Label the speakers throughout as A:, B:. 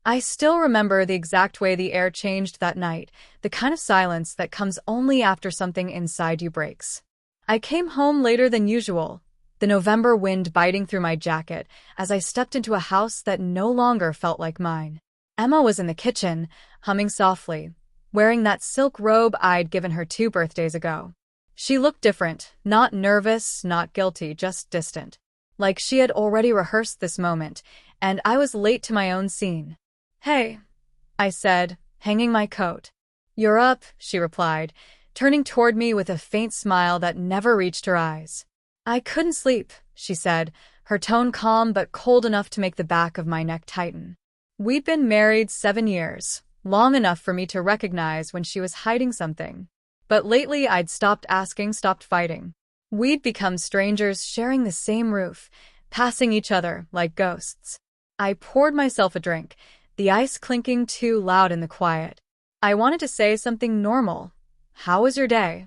A: I still remember the exact way the air changed that night, the kind of silence that comes only after something inside you breaks. I came home later than usual, the November wind biting through my jacket as I stepped into a house that no longer felt like mine. Emma was in the kitchen, humming softly, wearing that silk robe I'd given her 2 birthdays ago. She looked different, not nervous, not guilty, just distant. Like she had already rehearsed this moment, and I was late to my own scene. "Hey," I said, hanging my coat. "You're up," she replied, turning toward me with a faint smile that never reached her eyes. "I couldn't sleep," she said, her tone calm but cold enough to make the back of my neck tighten. We'd been married 7 years, long enough for me to recognize when she was hiding something. But lately I'd stopped asking, stopped fighting. We'd become strangers sharing the same roof, passing each other like ghosts. I poured myself a drink, the ice clinking too loud in the quiet. I wanted to say something normal. "How was your day?"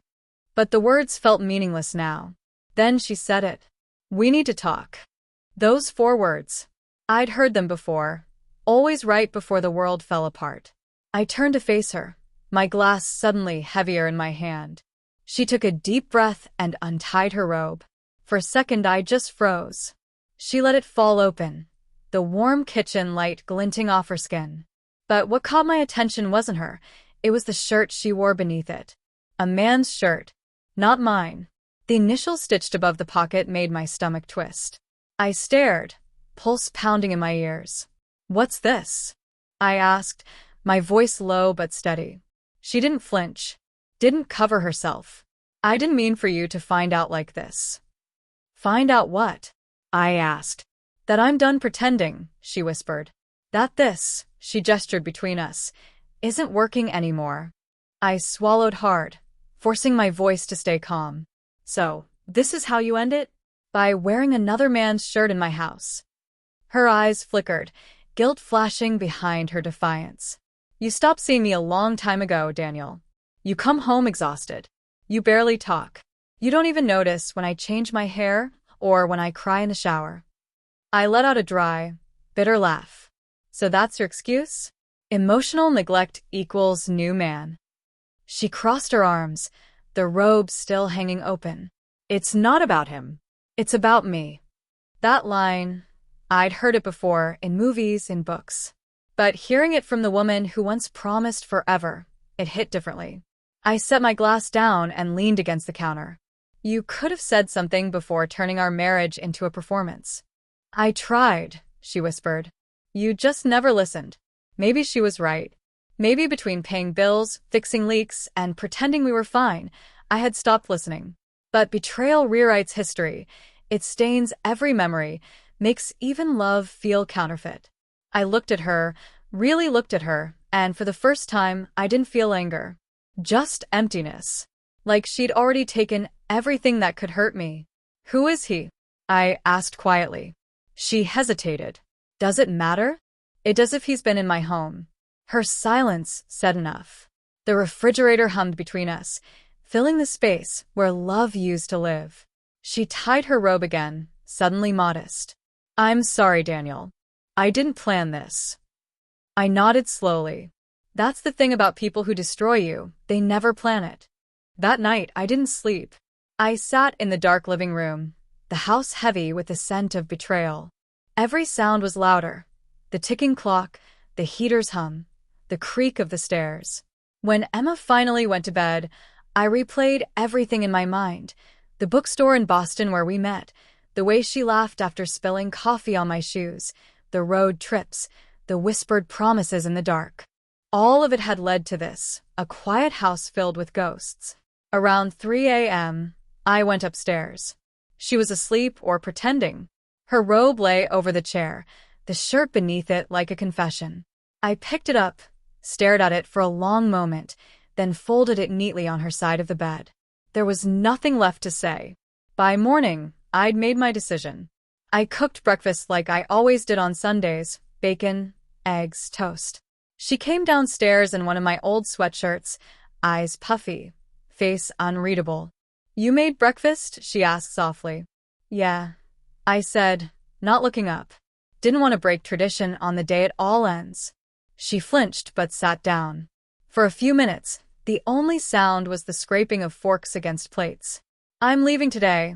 A: But the words felt meaningless now. Then she said it. "We need to talk." Those 4 words. I'd heard them before, always right before the world fell apart. I turned to face her, my glass suddenly heavier in my hand. She took a deep breath and untied her robe. For a second I just froze. She let it fall open, the warm kitchen light glinting off her skin. But what caught my attention wasn't her, it was the shirt she wore beneath it. A man's shirt. Not mine. The initials stitched above the pocket made my stomach twist. I stared, pulse pounding in my ears. "What's this?" I asked, my voice low but steady. She didn't flinch, didn't cover herself. "I didn't mean for you to find out like this." "Find out what?" I asked. "That I'm done pretending," she whispered. "That this," she gestured between us, "isn't working anymore." I swallowed hard, forcing my voice to stay calm. "So, this is how you end it? By wearing another man's shirt in my house?" Her eyes flickered, guilt flashing behind her defiance. "You stopped seeing me a long time ago, Daniel. You come home exhausted. You barely talk. You don't even notice when I change my hair or when I cry in the shower." I let out a dry, bitter laugh. "So that's your excuse? Emotional neglect equals new man." She crossed her arms, the robe still hanging open. "It's not about him. It's about me." That line, I'd heard it before, in movies, in books. But hearing it from the woman who once promised forever, it hit differently. I set my glass down and leaned against the counter. "You could have said something before turning our marriage into a performance." "I tried," she whispered. "You just never listened." Maybe she was right. Maybe between paying bills, fixing leaks, and pretending we were fine, I had stopped listening. But betrayal rewrites history. It stains every memory, makes even love feel counterfeit. I looked at her, really looked at her, and for the first time, I didn't feel anger. Just emptiness. Like she'd already taken everything that could hurt me. "Who is he?" I asked quietly. She hesitated. "Does it matter?" "It does if he's been in my home." Her silence said enough. The refrigerator hummed between us, filling the space where love used to live. She tied her robe again, suddenly modest. "I'm sorry, Daniel. I didn't plan this." I nodded slowly. That's the thing about people who destroy you, they never plan it. That night, I didn't sleep. I sat in the dark living room, the house heavy with the scent of betrayal. Every sound was louder. The ticking clock, the heater's hum, the creak of the stairs. When Emma finally went to bed, I replayed everything in my mind. The bookstore in Boston where we met, the way she laughed after spilling coffee on my shoes, the road trips, the whispered promises in the dark. All of it had led to this, a quiet house filled with ghosts. Around 3 a.m., I went upstairs. She was asleep or pretending. Her robe lay over the chair, the shirt beneath it like a confession. I picked it up, stared at it for a long moment, then folded it neatly on her side of the bed. There was nothing left to say. By morning, I'd made my decision. I cooked breakfast like I always did on Sundays, bacon, eggs, toast. She came downstairs in one of my old sweatshirts, eyes puffy, face unreadable. "You made breakfast?" she asked softly. "Yeah," I said, not looking up. Didn't want to break tradition on the day it all ends. She flinched but sat down. For a few minutes, the only sound was the scraping of forks against plates. "I'm leaving today,"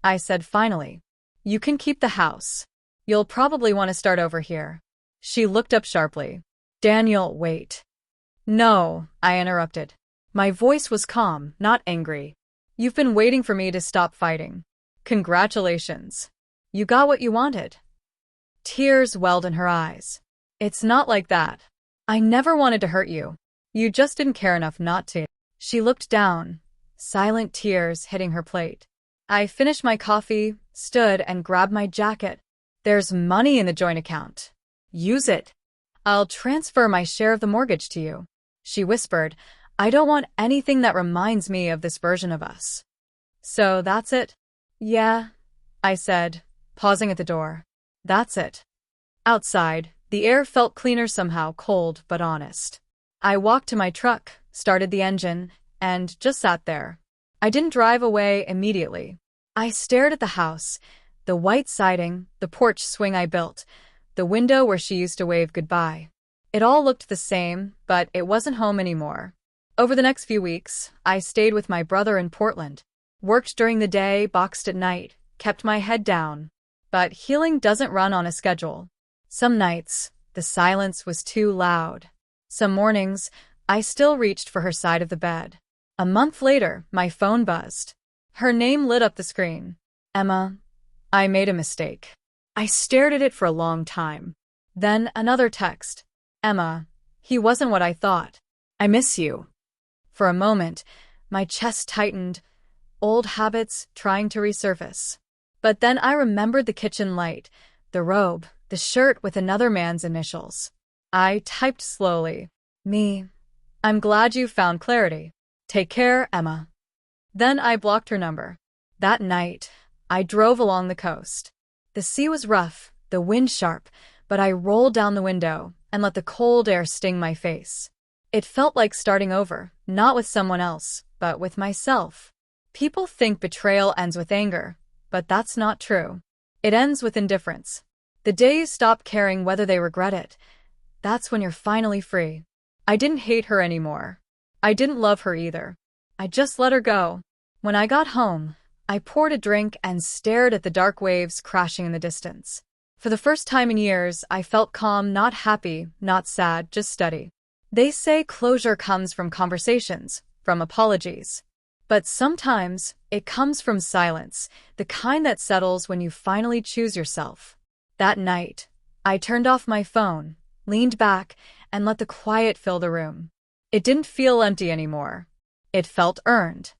A: I said finally. "You can keep the house. You'll probably want to start over here." She looked up sharply. "Daniel, wait." "No," I interrupted. My voice was calm, not angry. "You've been waiting for me to stop fighting. Congratulations. You got what you wanted." Tears welled in her eyes. "It's not like that. I never wanted to hurt you. You just didn't care enough not to." She looked down, silent tears hitting her plate. I finished my coffee, stood, and grabbed my jacket. "There's money in the joint account. Use it. I'll transfer my share of the mortgage to you," she whispered. "I don't want anything that reminds me of this version of us." "So that's it?" "Yeah," I said, pausing at the door. "That's it." Outside, the air felt cleaner somehow, cold but honest. I walked to my truck, started the engine, and just sat there. I didn't drive away immediately. I stared at the house, the white siding, the porch swing I built, the window where she used to wave goodbye. It all looked the same, but it wasn't home anymore. Over the next few weeks, I stayed with my brother in Portland, worked during the day, boxed at night, kept my head down. But healing doesn't run on a schedule. Some nights, the silence was too loud. Some mornings, I still reached for her side of the bed. A month later, my phone buzzed. Her name lit up the screen. "Emma, I made a mistake." I stared at it for a long time. Then another text. "Emma, he wasn't what I thought. I miss you." For a moment, my chest tightened, old habits trying to resurface. But then I remembered the kitchen light, the robe, the shirt with another man's initials. I typed slowly. "Me. I'm glad you found clarity. Take care, Emma." Then I blocked her number. That night, I drove along the coast. The sea was rough, the wind sharp, but I rolled down the window and let the cold air sting my face. It felt like starting over, not with someone else, but with myself. People think betrayal ends with anger, but that's not true. It ends with indifference. The day you stop caring whether they regret it, that's when you're finally free. I didn't hate her anymore. I didn't love her either. I just let her go. When I got home, I poured a drink and stared at the dark waves crashing in the distance. For the first time in years, I felt calm, not happy, not sad, just steady. They say closure comes from conversations, from apologies. But sometimes, it comes from silence, the kind that settles when you finally choose yourself. That night, I turned off my phone, leaned back, and let the quiet fill the room. It didn't feel empty anymore. It felt earned.